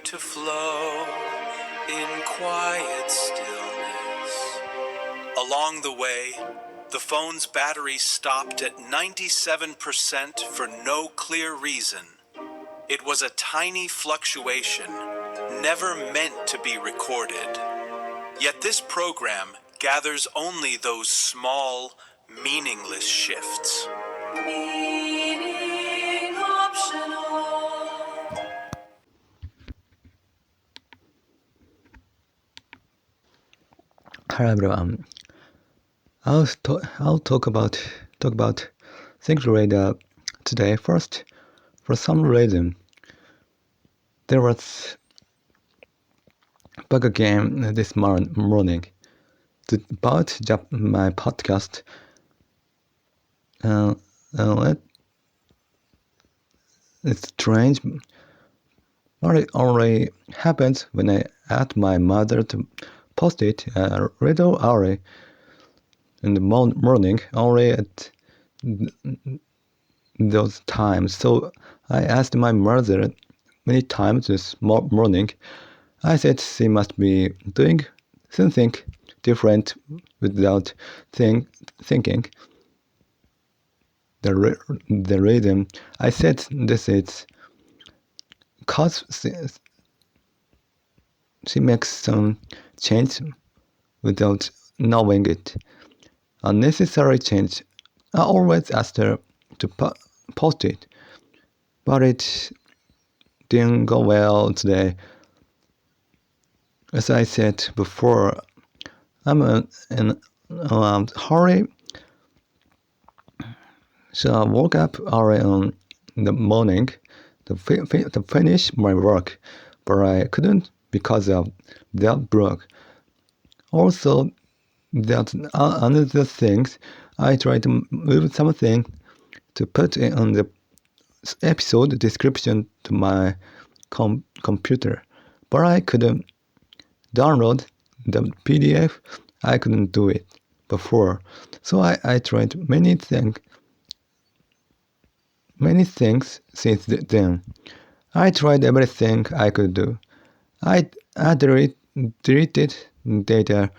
to flow in quiet stillness. Along the way, the phone's battery stopped at 97% for no clear reason. It was a tiny fluctuation, never meant to be recorded. Yet this program gathers only those small, meaningless shifts. Meaning optional. Hello everyone. I'll talk about things related today. First, for some reason, there was bug again this morning about my podcast. It's strange. It only happens when I ask my mother to post it regularly in the morning, only at those times. So I asked my mother many times this morning. I said she must be doing something different without thinking. The reason I said this is because she makes some change without knowing it. Unnecessary change. I always asked her to post it, but it didn't go well today. As I said before, I'm in a hurry, so I woke up early in the morning to finish my work, but I couldn't because of that broke. Also, that's another thing. I tried to move something to put in on the episode description to my computer, but I couldn't download the PDF. I couldn't do it before, so I tried many things since then. I tried everything I could do. I deleted data,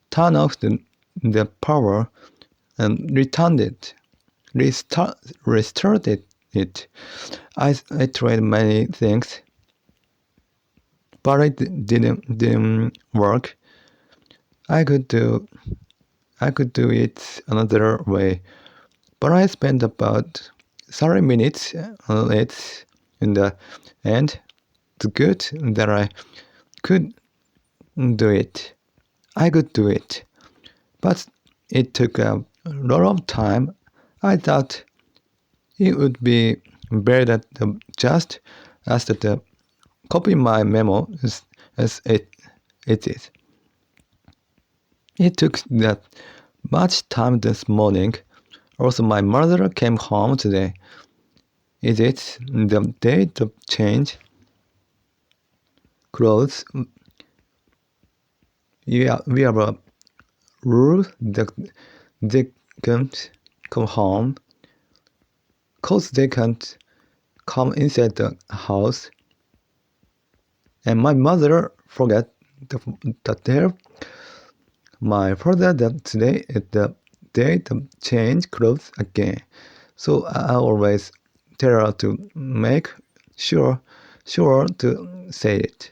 turned off the power, and restarted it. I tried many things, but it didn't work. I could do it another way, but I spent about 30 minutes on it in the end. It's good that I could do it. I could do it, but it took a lot of time. I thought it would be better to just ask to copy my memo as it is. It took that much time this morning. Also, my mother came home today. Is it the day to change clothes? We have a rule that they can't come home because they can't come inside the house. And my mother forgot that there. My father that today is the day to change clothes again. So I always tell her to make sure to say it.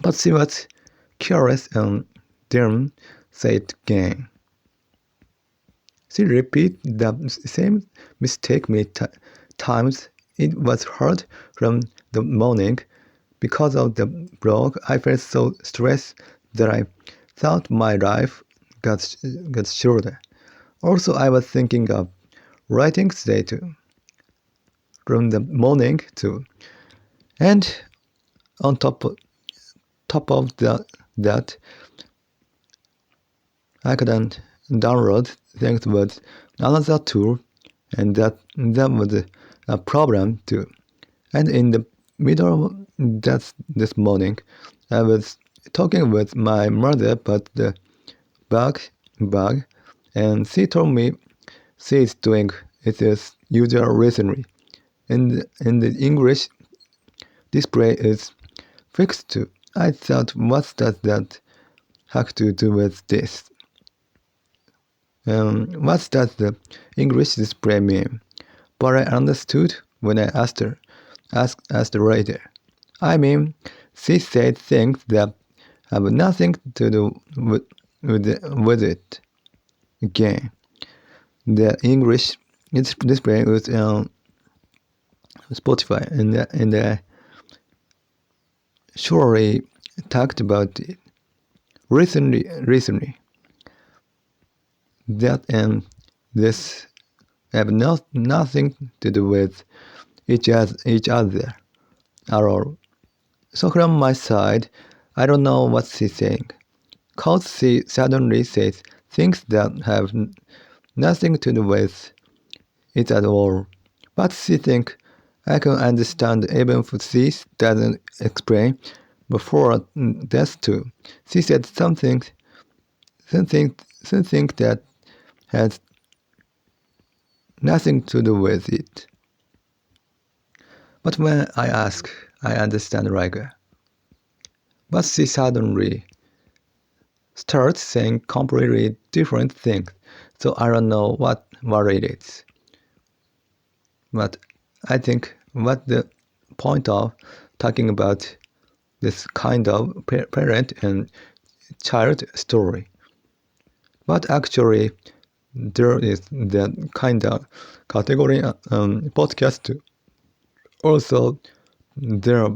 But she was curious and didn't say it again. She repeated the same mistake many times. It was hard from the morning. Because of the blog, I felt so stressed that I thought my life got shorter. Also, I was thinking of writing today too, from the morning too, and on top of that, I couldn't download things with another tool, and that was a problem too. And in the middle of this morning, I was talking with my mother about the bug, and she told me she is doing it as usual recently. In the English display is fixed too. I thought, what does that have to do with this? What does the English display mean? But I understood when I asked the writer. I mean, she said things that have nothing to do with it. Again, the English display was on Spotify, and I surely talked about it recently. That and this have nothing to do with each other at all. So from my side, I don't know what she's saying, cause she suddenly says things that have nothing to do with it at all. But she thinks I can understand even if she doesn't explain before that too. She said something that has nothing to do with it. But when I ask, I understand Riga. But she suddenly starts saying completely different things, so I don't know what it is. But I think what the point of talking about this kind of parent and child story. But actually, there is that kind of category podcast too. Also, there are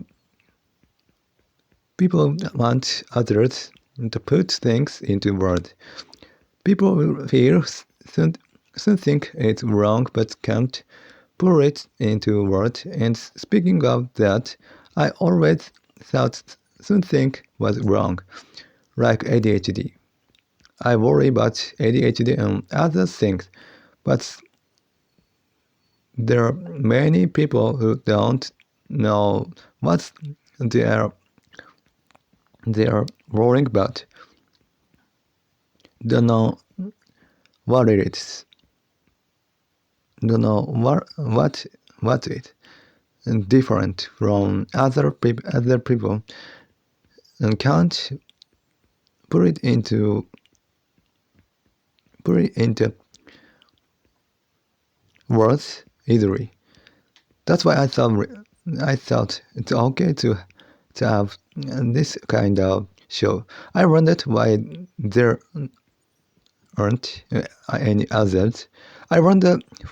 people want others to put things into words. People will hear something it's wrong but can't put it into words. And speaking of that, I always thought something was wrong, like ADHD. I worry about ADHD and other things, but there are many people who don't know what they are worrying about. Don't know what it is. Don't know what it is. Different from other people, and can't put it into words easily. That's why I thought it's okay to have this kind of show. I wondered why there aren't any others. I wonder if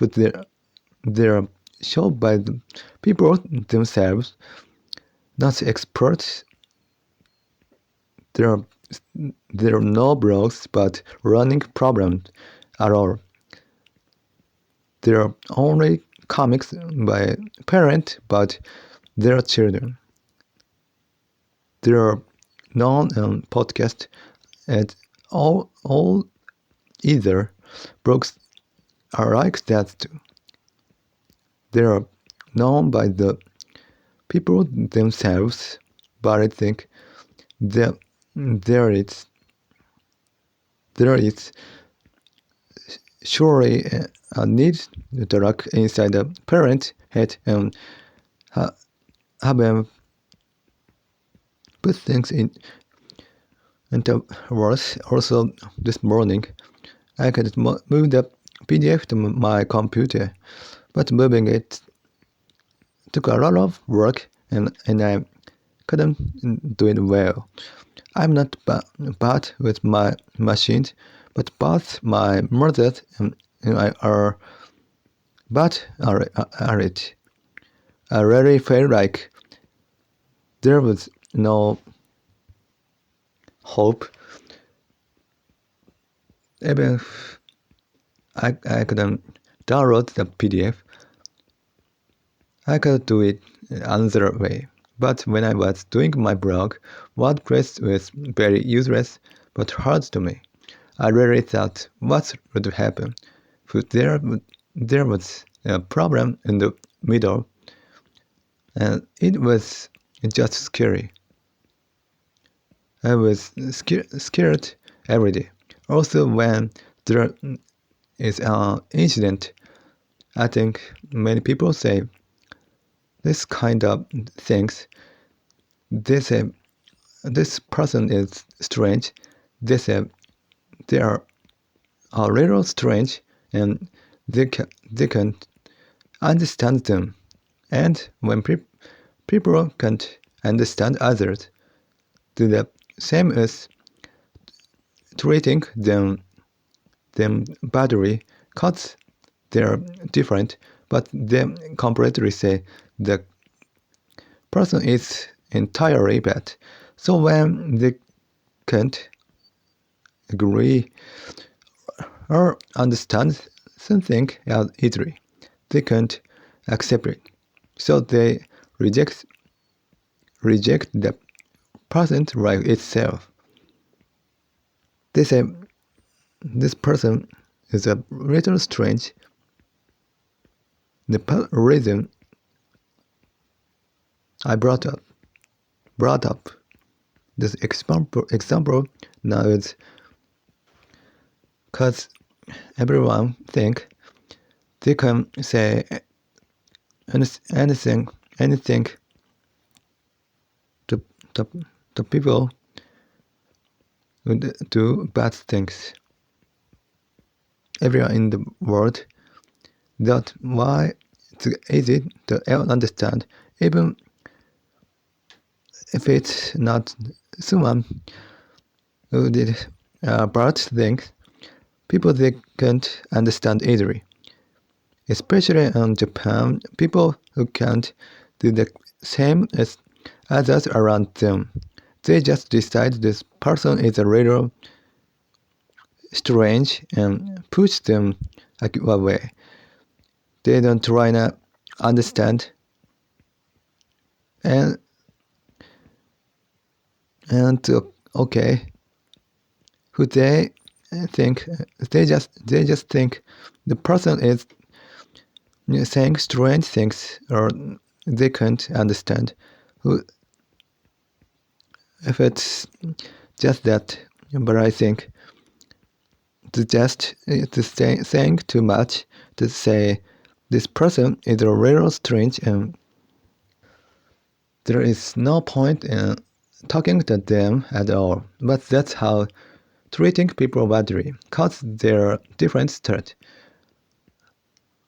they're shown by the people themselves, not experts. There are no blogs but running problems at all. There are only comics by parents about their children. There are no podcasts at all either. Blogs are like that too. They are known by the people themselves, but I think there is surely a need to look inside the parent head and have them put things into words. Also, this morning, I could move the PDF to my computer, but moving it took a lot of work, and I couldn't do it well. I'm not bad with my machines, but both my mother and I are bad at it. I really felt like there was no hope. Even if I couldn't download the PDF, I could do it another way. But when I was doing my blog, WordPress was very useless but hard to me. I really thought what would happen if there was a problem in the middle, and it was just scary. I was scared every day. Also, when there is an incident, I think many people say this kind of things. They say this person is strange. They say they are a little strange, and they can understand them. And when people can't understand others, do the same as treating them badly, cause they're different, but they completely say the person is entirely bad. So when they can't agree or understand something easily, they can't accept it. So they reject the person like itself. They say this person is a little strange. The reason I brought up this example now is because everyone think they can say anything to people who do bad things. Everyone in the world, that's why it's easy to understand, even if it's not someone who did bad things. People they can't understand easily. Especially in Japan, people who can't do the same as others around them. They just decide this person is a little strange and push them away. They don't try to understand and okay, who they think they just think the person is saying strange things or they can't understand who if it's just that. But I think to saying too much, to say this person is a little strange, and there is no point in talking to them at all. But that's how treating people badly, cause their different start.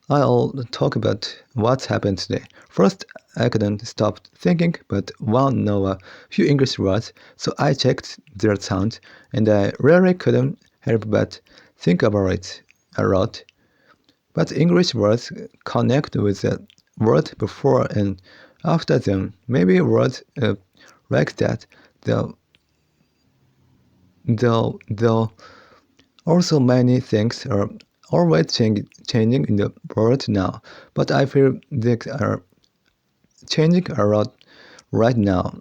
I'll talk about what happened today. First, I couldn't stop thinking but want to know a few English words, so I checked their sound, and I really couldn't help but think about it a lot. But English words connect with the word before and after them. Maybe words like that, though also many things are always changing in the world now, but I feel they are changing a lot right now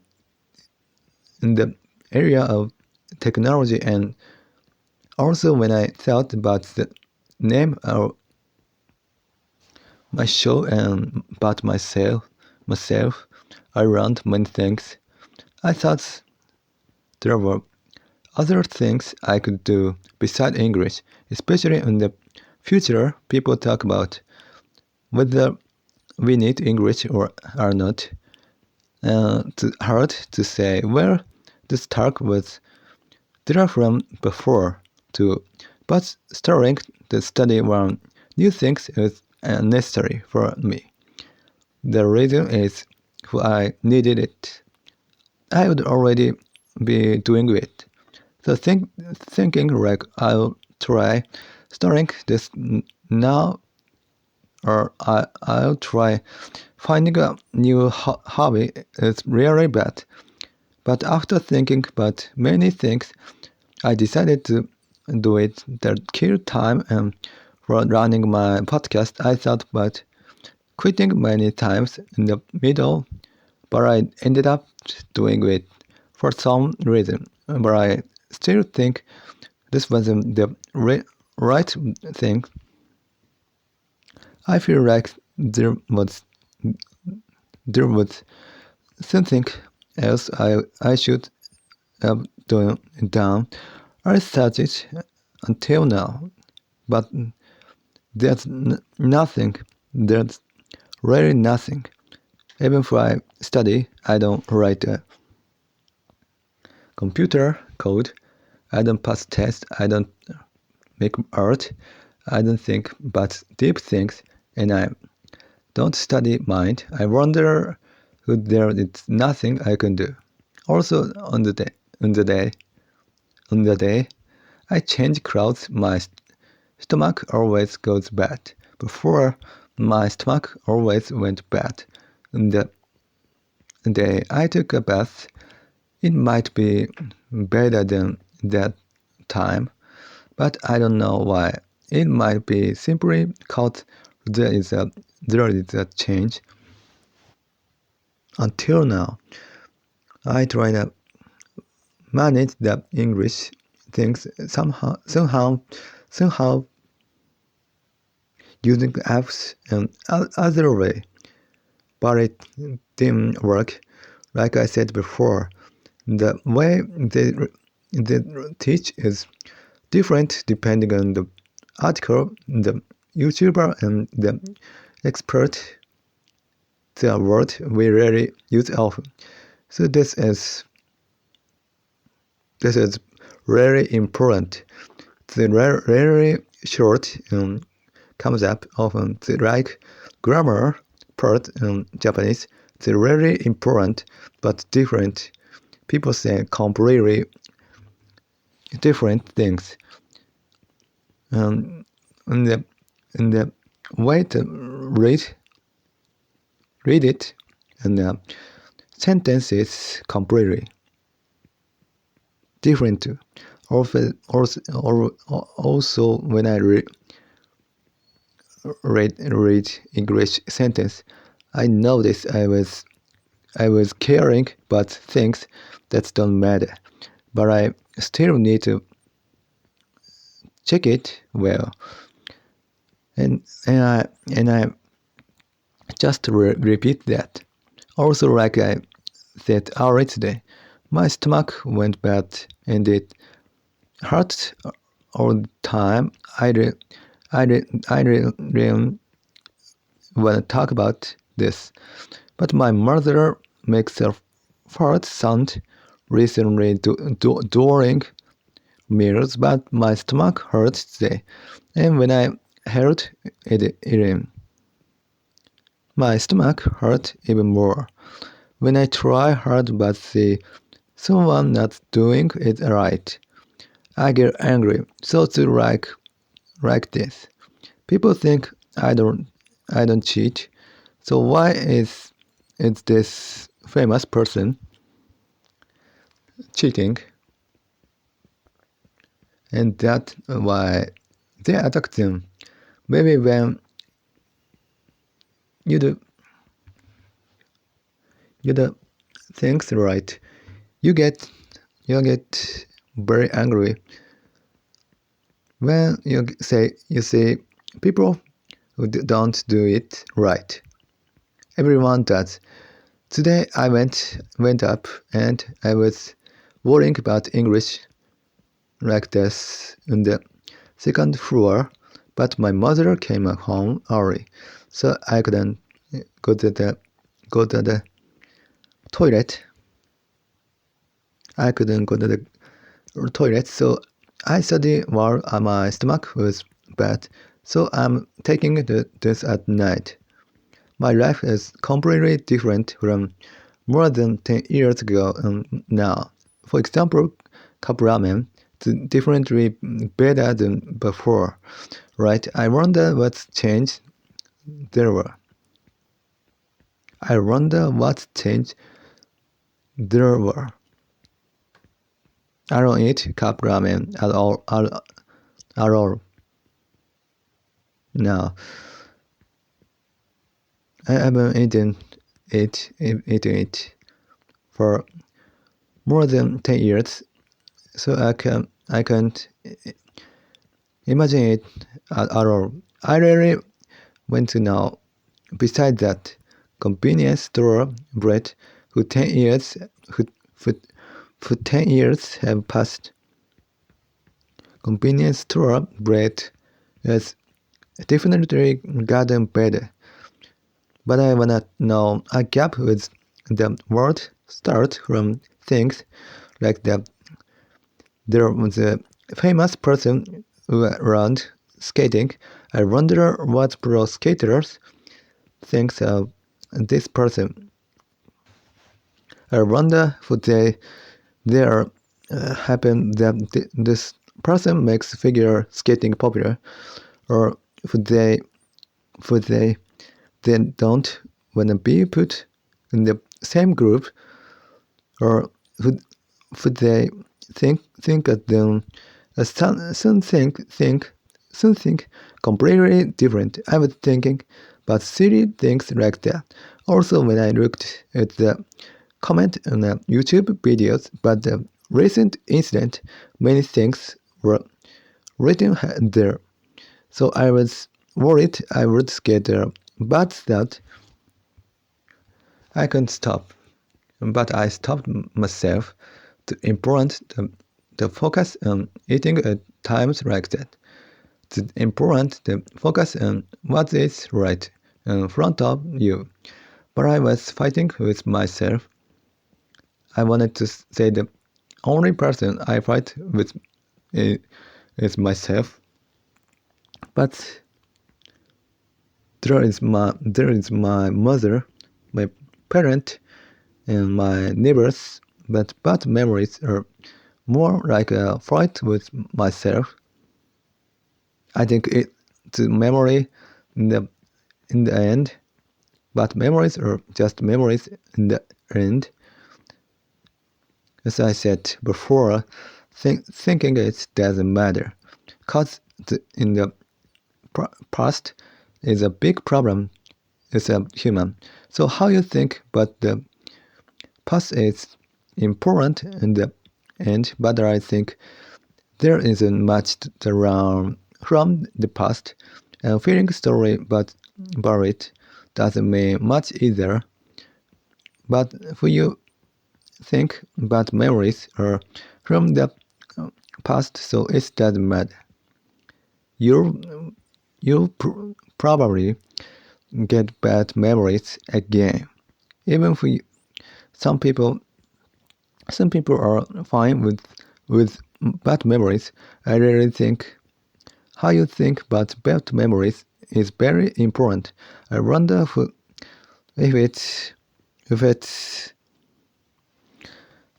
in the area of technology. And also when I thought about the name of my show and about myself, I learned many things. I thought there were other things I could do besides English, especially in the future. People talk about whether we need English or not. It's hard to say where this talk was there from before too, but starting the study one new things is necessary for me. The reason is who I needed it. I would already be doing it. So thinking like I'll try starting this now, or I'll try finding a new hobby is really bad. But after thinking about many things, I decided to do it that kill time. And for running my podcast, I thought about quitting many times in the middle, but I ended up doing it for some reason. But I still think this wasn't the right thing. I feel like there was something else I should have done. I started until now, but there's nothing. There's really nothing. Even if I study, I don't write computer code, I don't pass tests, I don't make art, I don't think but deep things, and I don't study mind. I wonder who there is nothing I can do. Also on the day I change clothes, my stomach always goes bad. Before, my stomach always went bad. On the day I took a bath, it might be better than that time, but I don't know why. It might be simply because there is a change. Until now, I try to manage the English things somehow using apps and other way, but it didn't work. Like I said before, the way they teach is different depending on the article, the YouTuber, and the expert. The word we rarely use often. So this is very important. The rarely short comes up often. The like grammar part in Japanese. The really important but different. People say completely different things. In the way to read it, and the sentences completely different too. Also when I read English sentence, I noticed I was caring about things that don't matter, but I still need to check it well, and I just repeat that. Also, like I said already today, my stomach went bad and it hurt all the time. I really want to talk about this, but my mother makes her fart sound recently during meals, but my stomach hurt today, and when I heard it my stomach hurt even more. When I try hard but see someone not doing it right, I get angry. So to like this. People think I don't cheat. So why is this famous person cheating? And that's why they attack them. Maybe when you do things right, you get very angry when you see people who don't do it right. Everyone does. Today I went up and I was worrying about English like this on the second floor, but my mother came home early, so I couldn't go to the toilet. I couldn't go to the toilet, so I studied while my stomach was bad. So I'm taking this at night. My life is completely different from more than 10 years ago now. For example, cup ramen is differently better than before, right? I wonder what changed there were. I wonder what changed there were. I don't eat cup ramen at all. No. I haven't eaten it for more than 10 years, so I can't imagine it at all. I really want to know. Besides that, convenience store bread for 10 years have passed. Convenience store bread has definitely gotten better, but I wanna know a gap with the word start from things like there was a famous person who around skating. I wonder what pro skaters think of this person. I wonder would they are happen that this person makes figure skating popular, or would they don't wanna be put in the same group, or would they think of them as something completely different? I was thinking about silly things like that. Also, when I looked at the comment on the YouTube videos about the recent incident, many things were written there. So I was worried I would get but that I couldn't stop. But I stopped myself to important the focus on eating at times like that. It's important to focus on what is right in front of you. But I was fighting with myself. I wanted to say the only person I fight with is myself. But there is my mother, my parent, and my neighbors. But bad memories are more like a fight with myself. I think it's memory in the end, but memories are just memories in the end. As I said before, thinking it doesn't matter, cause in the past is a big problem as a human. So how you think, but the past is important in the end. But I think there isn't much around from the past, and feeling story but buried doesn't mean much either. But when you think bad memories are from the past, so it doesn't matter. You'll probably get bad memories again. Even if some people are fine with bad memories. I really think how you think about bad memories is very important. I wonder if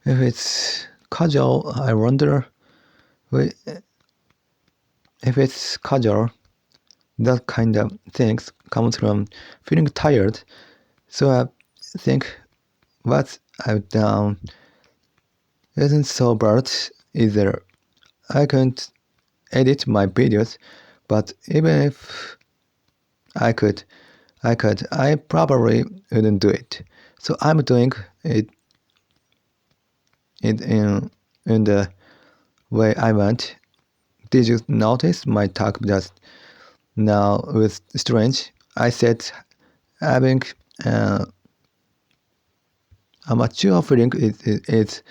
it's casual. I wonder if it's casual. That kind of things comes from feeling tired. So I think what I've done isn't so bad either. I can't edit my videos, but even if I could, I probably wouldn't do it. So I'm doing it in the way I want. Did you notice my talk just now was strange? I said having a mature feeling is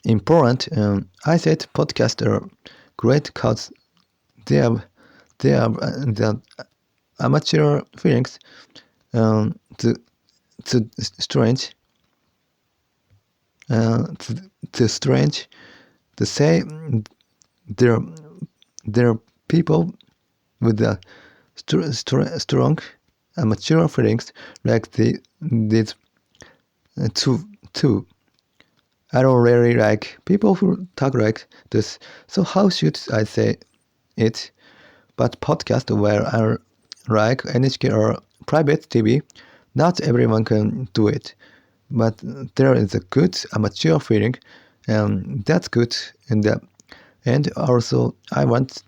important. I said podcasts are great because they are the amateur feelings to strange to strange to say there are people with a strong amateur feelings like these two. I don't really like people who talk like this. So how should I say it? But podcast where I like NHK or private TV, not everyone can do it. But there is a good amateur feeling, and that's good in the end. Also, I won't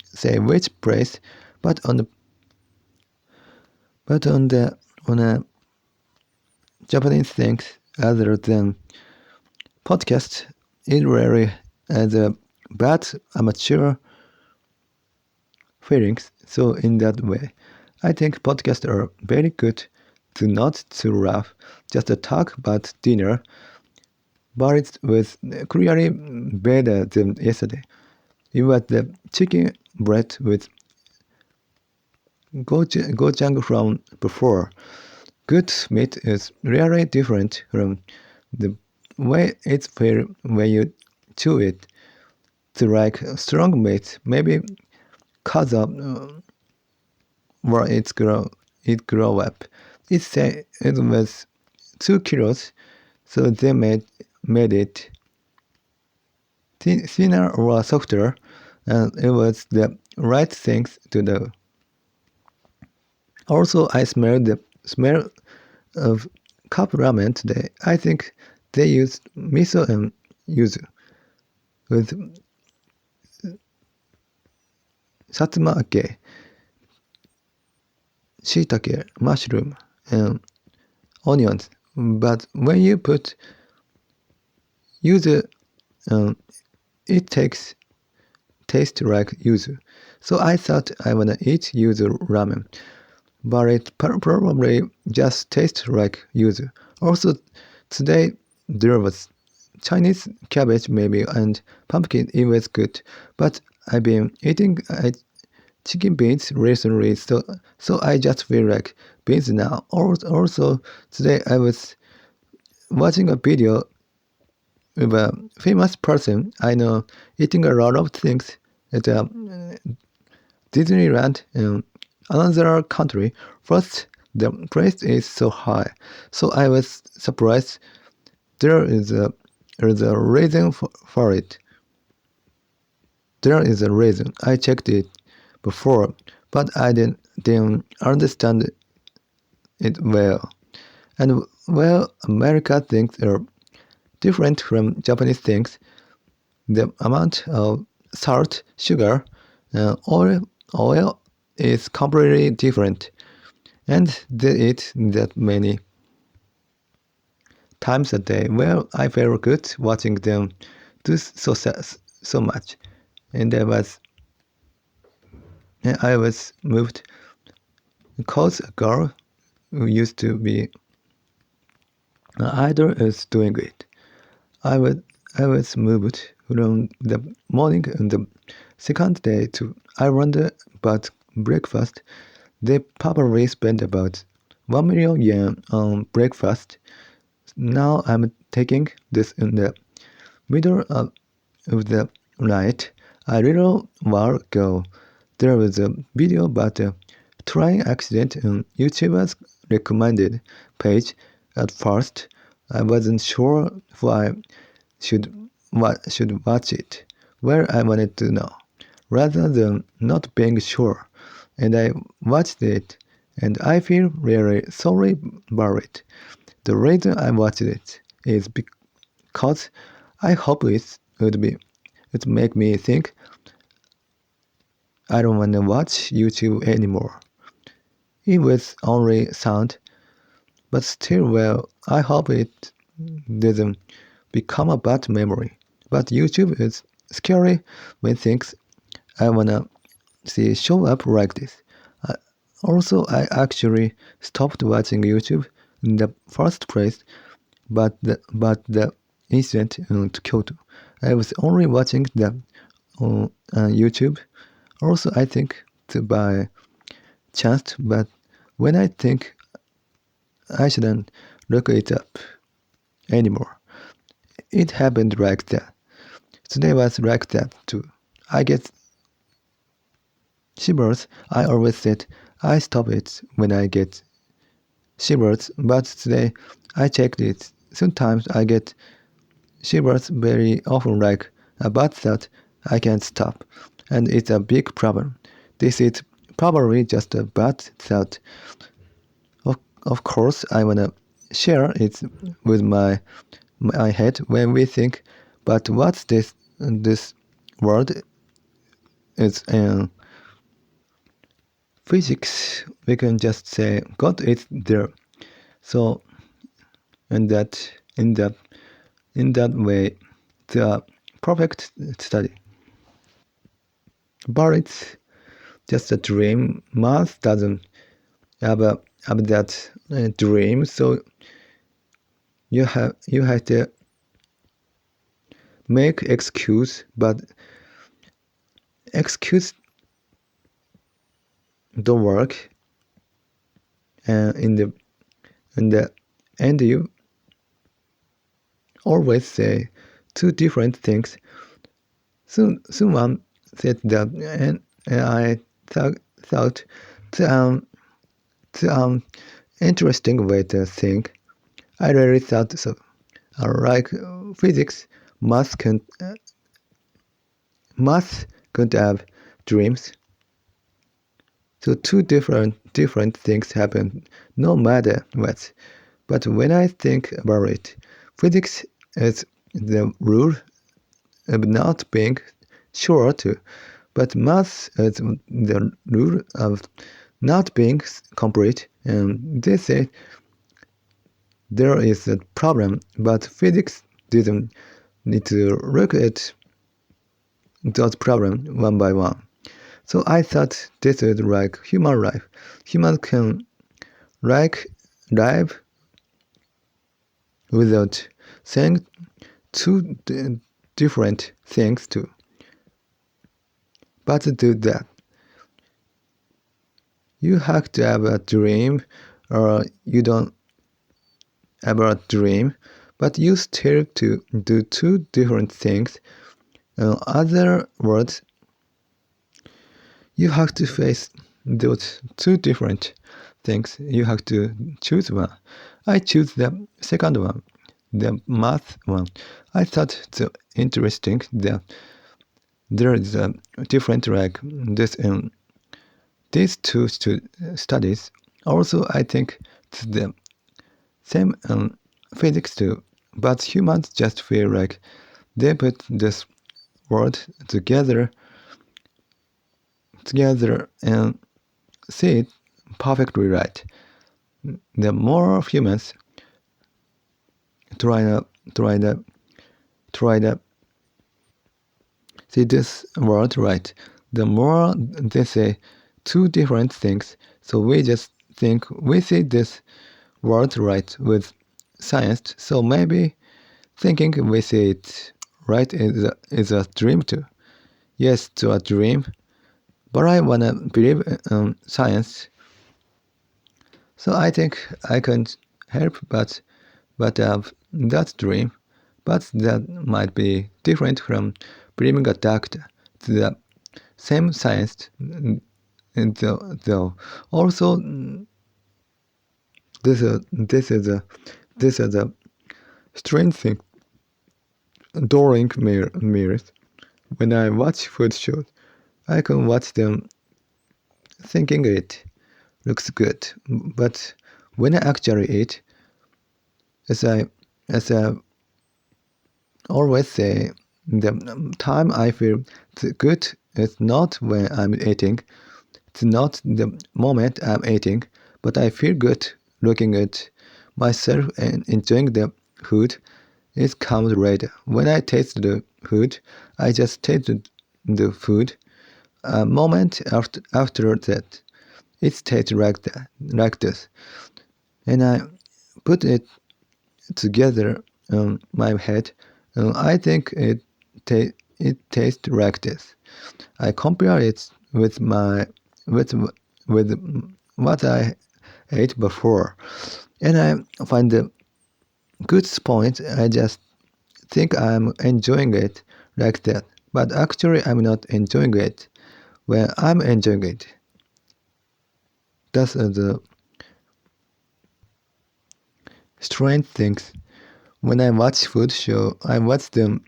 say which place, but on a Japanese things other than podcast, it really has a bad amateur feelings. So in that way, I think podcasts are very good to not too rough, just a talk about dinner, but it was clearly better than yesterday. It was the chicken bread with gochujang from before. Good meat is really different from the way it feels when you chew it. It's like strong meat, maybe cause of where it grow up. It said it was 2 kilos, so they made it thinner or softer, and it was the right thing to do. Also, I smelled the smell of cup ramen today. I think they used miso and yuzu with satsumake, shiitake, mushroom, and onions. But when you put yuzu, it tastes like yuzu. So I thought I wanna eat yuzu ramen, but it probably just tastes like yuzu. Also, today there was Chinese cabbage maybe and pumpkin. It was good, but I've been eating chicken beans recently, so I just feel like beans now. Also today I was watching a video with a famous person I know eating a lot of things at Disneyland in another country. First, the price is so high, so I was surprised. There is a reason for it. There is a reason. I checked it before, but I didn't understand it well. And well, America things are different from Japanese things. The amount of salt, sugar, and oil is completely different, and they eat that many times a day. Well, I felt good watching them do so much, and I was moved because a girl who used to be an idol is doing it. I was moved from the morning on the second day to I wonder about breakfast. They probably spent about 1 million yen on breakfast. Now I'm taking this in the middle of the night. A little while ago, there was a video about a train accident on YouTuber's recommended page. At first, I wasn't sure if I should watch it. Well, I wanted to know, rather than not being sure. And I watched it, and I feel really sorry about it. The reason I watched it is because I hope it would make me think I don't want to watch YouTube anymore. It was only sound, but still, well, I hope it doesn't become a bad memory. But YouTube is scary when things I wanna see show up like this. Also, I actually stopped watching YouTube in the first place, but the incident in Kyoto. I was only watching the on YouTube. Also, I think by chance, but when I think I shouldn't look it up anymore, it happened like that. Today was like that too. I get shivers. I always said I stop it when I get shivers, but today I checked it. Sometimes I get shivers very often, like a bad thought I can't stop, and it's a big problem. This is probably just a bad thought. Of course, I wanna share it with my head when we think, but what's this word is in physics. We can just say God is there. So, and that in that way, the perfect study. But it's just a dream. Math doesn't have that dream, so you have to make excuse, but excuse don't work, and in the end you always say two different things. Someone said that, and I thought the interesting way to think. I really thought so. Like physics, math can't have dreams. So two different things happen, no matter what. But when I think about it, physics is the rule of not being sure to, but math is the rule of not being complete. And they say there is a problem, but physics didn't need to look at those problems one by one. So I thought this is like human life. Humans can like live without saying two different things too. But to do that, you have to have a dream, or you don't have a dream, but you still to do two different things. In other words, you have to face those two different things. You have to choose one. I choose the second one, the math one. I thought it's interesting that there is a different like this in these two studies. Also, I think it's the same in physics too, but humans just feel like they put this word together and see it perfectly right. The more humans try to see this word right, the more they say two different things. So we just think we see this word right with science. So maybe thinking we see it right is a dream too. Yes, to a dream. But I wanna believe in science. So I think I can help but have that dream. But that might be different from believing a doctor. The same science, though. Also, this is a strange thing during mirrors. When I watch food shows, I can watch them thinking it looks good, but when I actually eat, as I always say, the time I feel good is not when I'm eating. It's not the moment I'm eating, but I feel good looking at myself and enjoying the food. It comes later. When I taste the food, I just tasted the food. A moment after that, it tastes like this, and I put it together in my head, and I think it tastes like this. I compare it with with what I ate before, and I find the good point. I just think I'm enjoying it like that, but actually I'm not enjoying it when I'm enjoying it. That's the strange things. When I watch food show, I watch them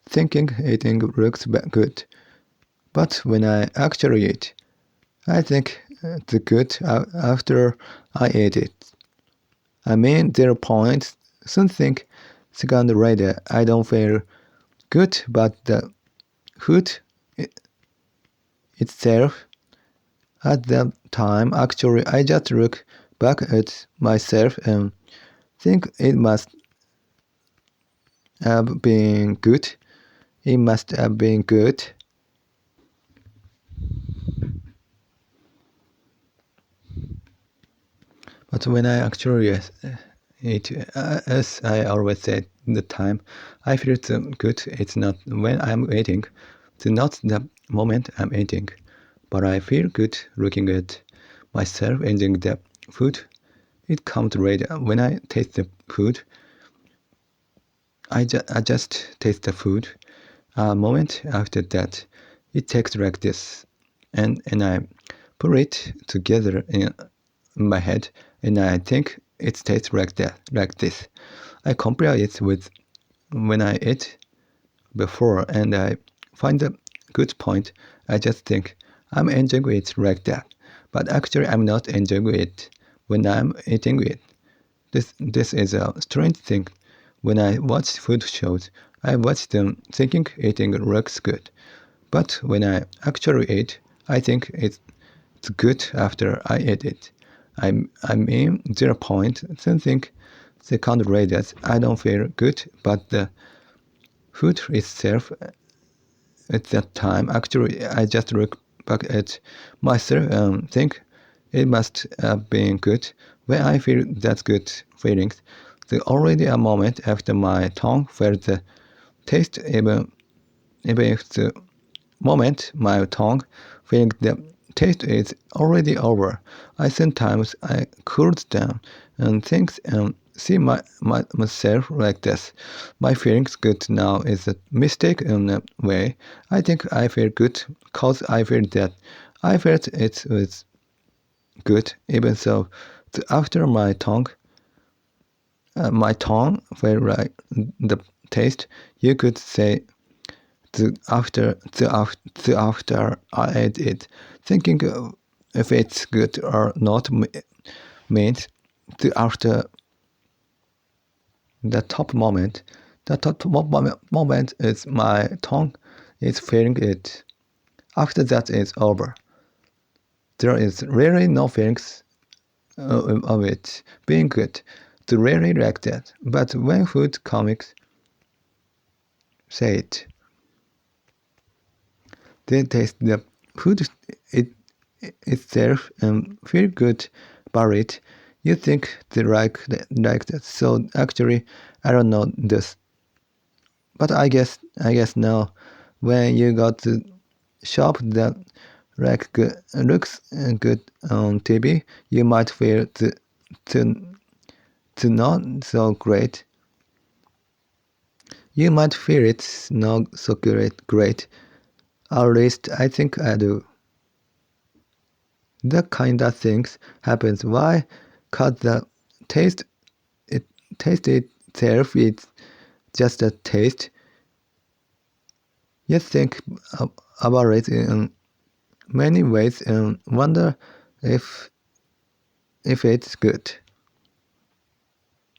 thinking eating looks good, but when I actually eat, I think the good after I eat it. I mean, their points. Something second later, I don't feel good, but the food itself at that time, actually, I just look back at myself and think it must have been good. It must have been good. But when I actually eat, as I always said the time, I feel good. It's not when I'm eating. It's not the moment I'm eating. but I feel good looking at myself enjoying the food. It comes later. When I taste the food, I just taste the food. A moment after that, it tastes like this, and I put it together in my head, and I think it tastes like that, like this. I compare it with when I ate before, and I find a good point. I just think I'm enjoying it like that, but actually I'm not enjoying it when I'm eating it. This is a strange thing. When I watch food shows, I watch them thinking eating looks good, but when I actually eat, I think it's good after I eat it. I mean 0 point something second later, I don't feel good, but the food itself at that time, actually, I just look back at myself and think it must have been good. When I feel that good feelings, there's already a moment after my tongue felt the taste, even if the moment my tongue feeling the taste is already over. Sometimes I cooled down and think and see myself like this. My feelings good now is a mistake in a way. I think I feel good cause I feel that I felt it was good even so after my tongue felt like the taste. You could say after I ate it, thinking if it's good or not means the after the top moment. The top moment is my tongue is feeling it. After that is over. There is really no feelings of it being good. It's really like that. But when food comics say it, they taste the food itself and feel good about it. You think they like that. So actually, I don't know this, but I guess now, when you got to shop that looks good on TV, you might feel to not so great. You might feel it's not so great. At least I think I do. That kind of things happens. Why? Cause the taste itself is just a taste. You think about it in many ways and wonder if it's good.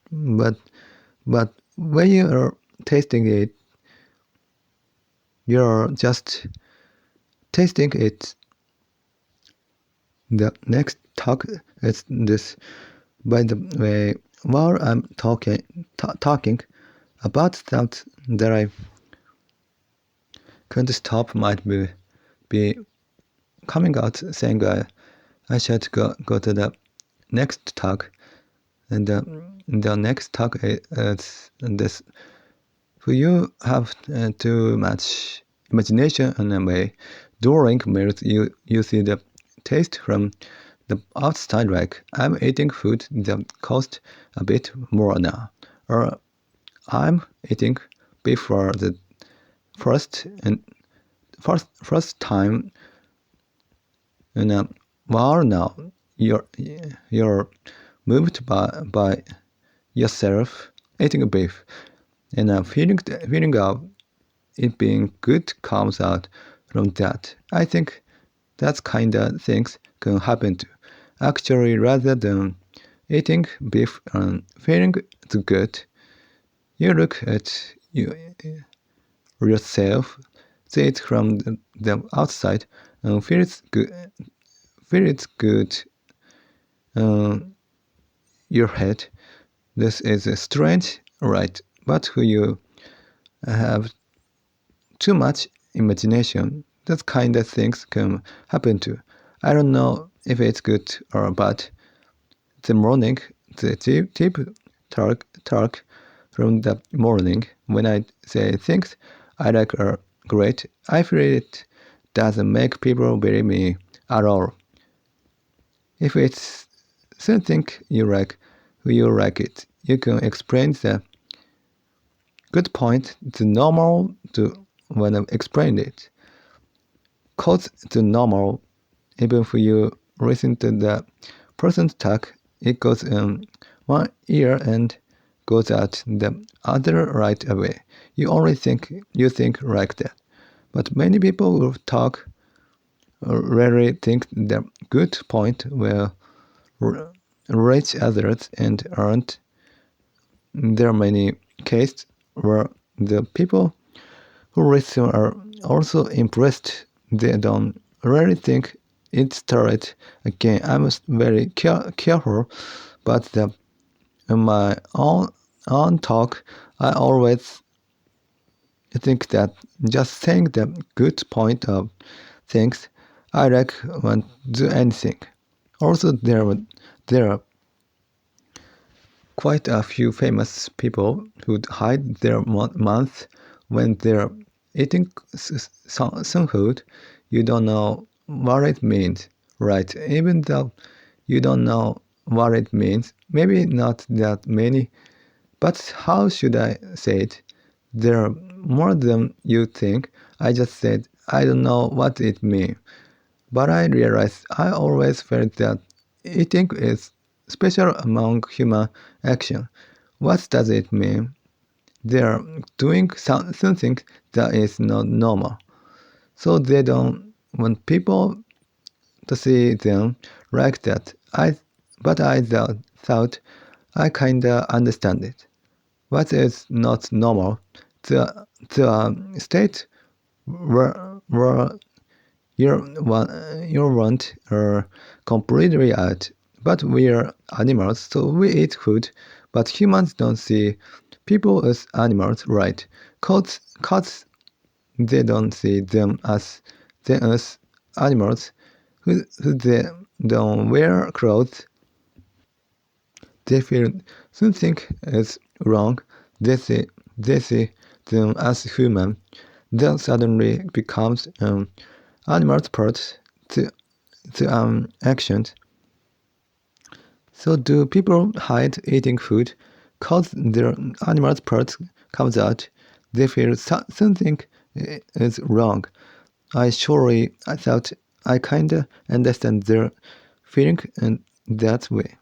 But when you are tasting it, you're just tasting it. The next talk is this. By the way, while I'm talking about that I couldn't stop might be coming out saying I should go to the next talk, and the next talk is this. So you have too much imagination in a way. During meals, you see the taste from the outside, like I'm eating food that cost a bit more now, or I'm eating beef for the first time in a while now. You're moved by yourself eating beef, and a feeling of it being good comes out from that. I think that kind of things can happen too. Actually, rather than eating beef and feeling good, you look at yourself, see it from the outside, and feel it's good your head. This is a strange, right? But who you have too much imagination, that kind of things can happen too. I don't know if it's good or bad. The morning, the tip talk from the morning, when I say things I like are great, I feel it doesn't make people believe me. at all. If it's something you like it, you can explain the good point to normal to when I explain it. Cause to normal, even if you listen to the person talk, it goes in one ear and goes out the other right away. You only think like that. But many people who talk rarely think the good point will reach others and aren't. There are many cases where the people who listen are also impressed. They don't really think it started again. I'm very careful, but in my own talk, I always think that just saying the good point of things I like won't do anything. Also, there are quite a few famous people who hide their mouth when they're eating some food. You don't know what it means, right? Even though you don't know what it means, maybe not that many, but how should I say it? There are more than you think. I just said I don't know what it means. But I realized I always felt that eating is special among human action. What does it mean? They are doing something that is not normal. So they don't want people to see them like that. But I thought I kinda understand it. What is not normal? The state where you want are completely out. But we are animals, so we eat food. But humans don't see people as animals, right? Cats, they don't see them as animals who they don't wear clothes. They feel something is wrong. They see them as human. Then suddenly becomes animal part to actions. So do people hide eating food? Cause their animal parts comes out, they feel something is wrong. I thought I kinda understand their feeling in that way.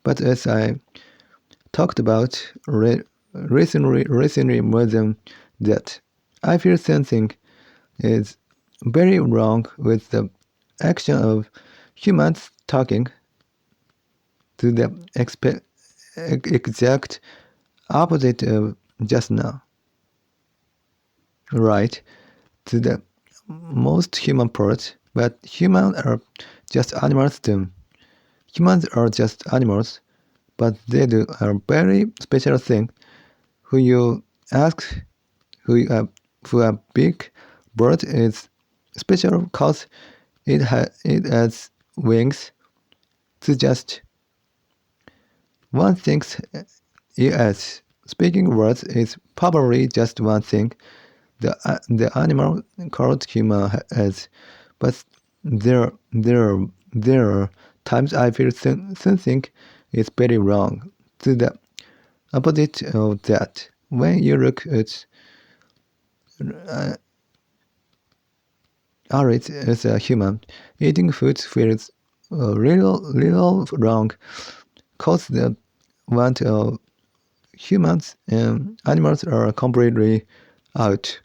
But as I talked about recently more than that, I feel something is very wrong with the action of humans talking to the exact opposite of just now. Right, to the most human part, but humans are just animals too. Humans are just animals, but they do a very special thing. Who you ask who a big bird is special because it has wings to just one thing. Yes, speaking words is probably just one thing the animal called human has, but there are times I feel something is very wrong. To the opposite of that, when you look at it as a human, eating food feels a little wrong, cause the want of humans and animals are completely out.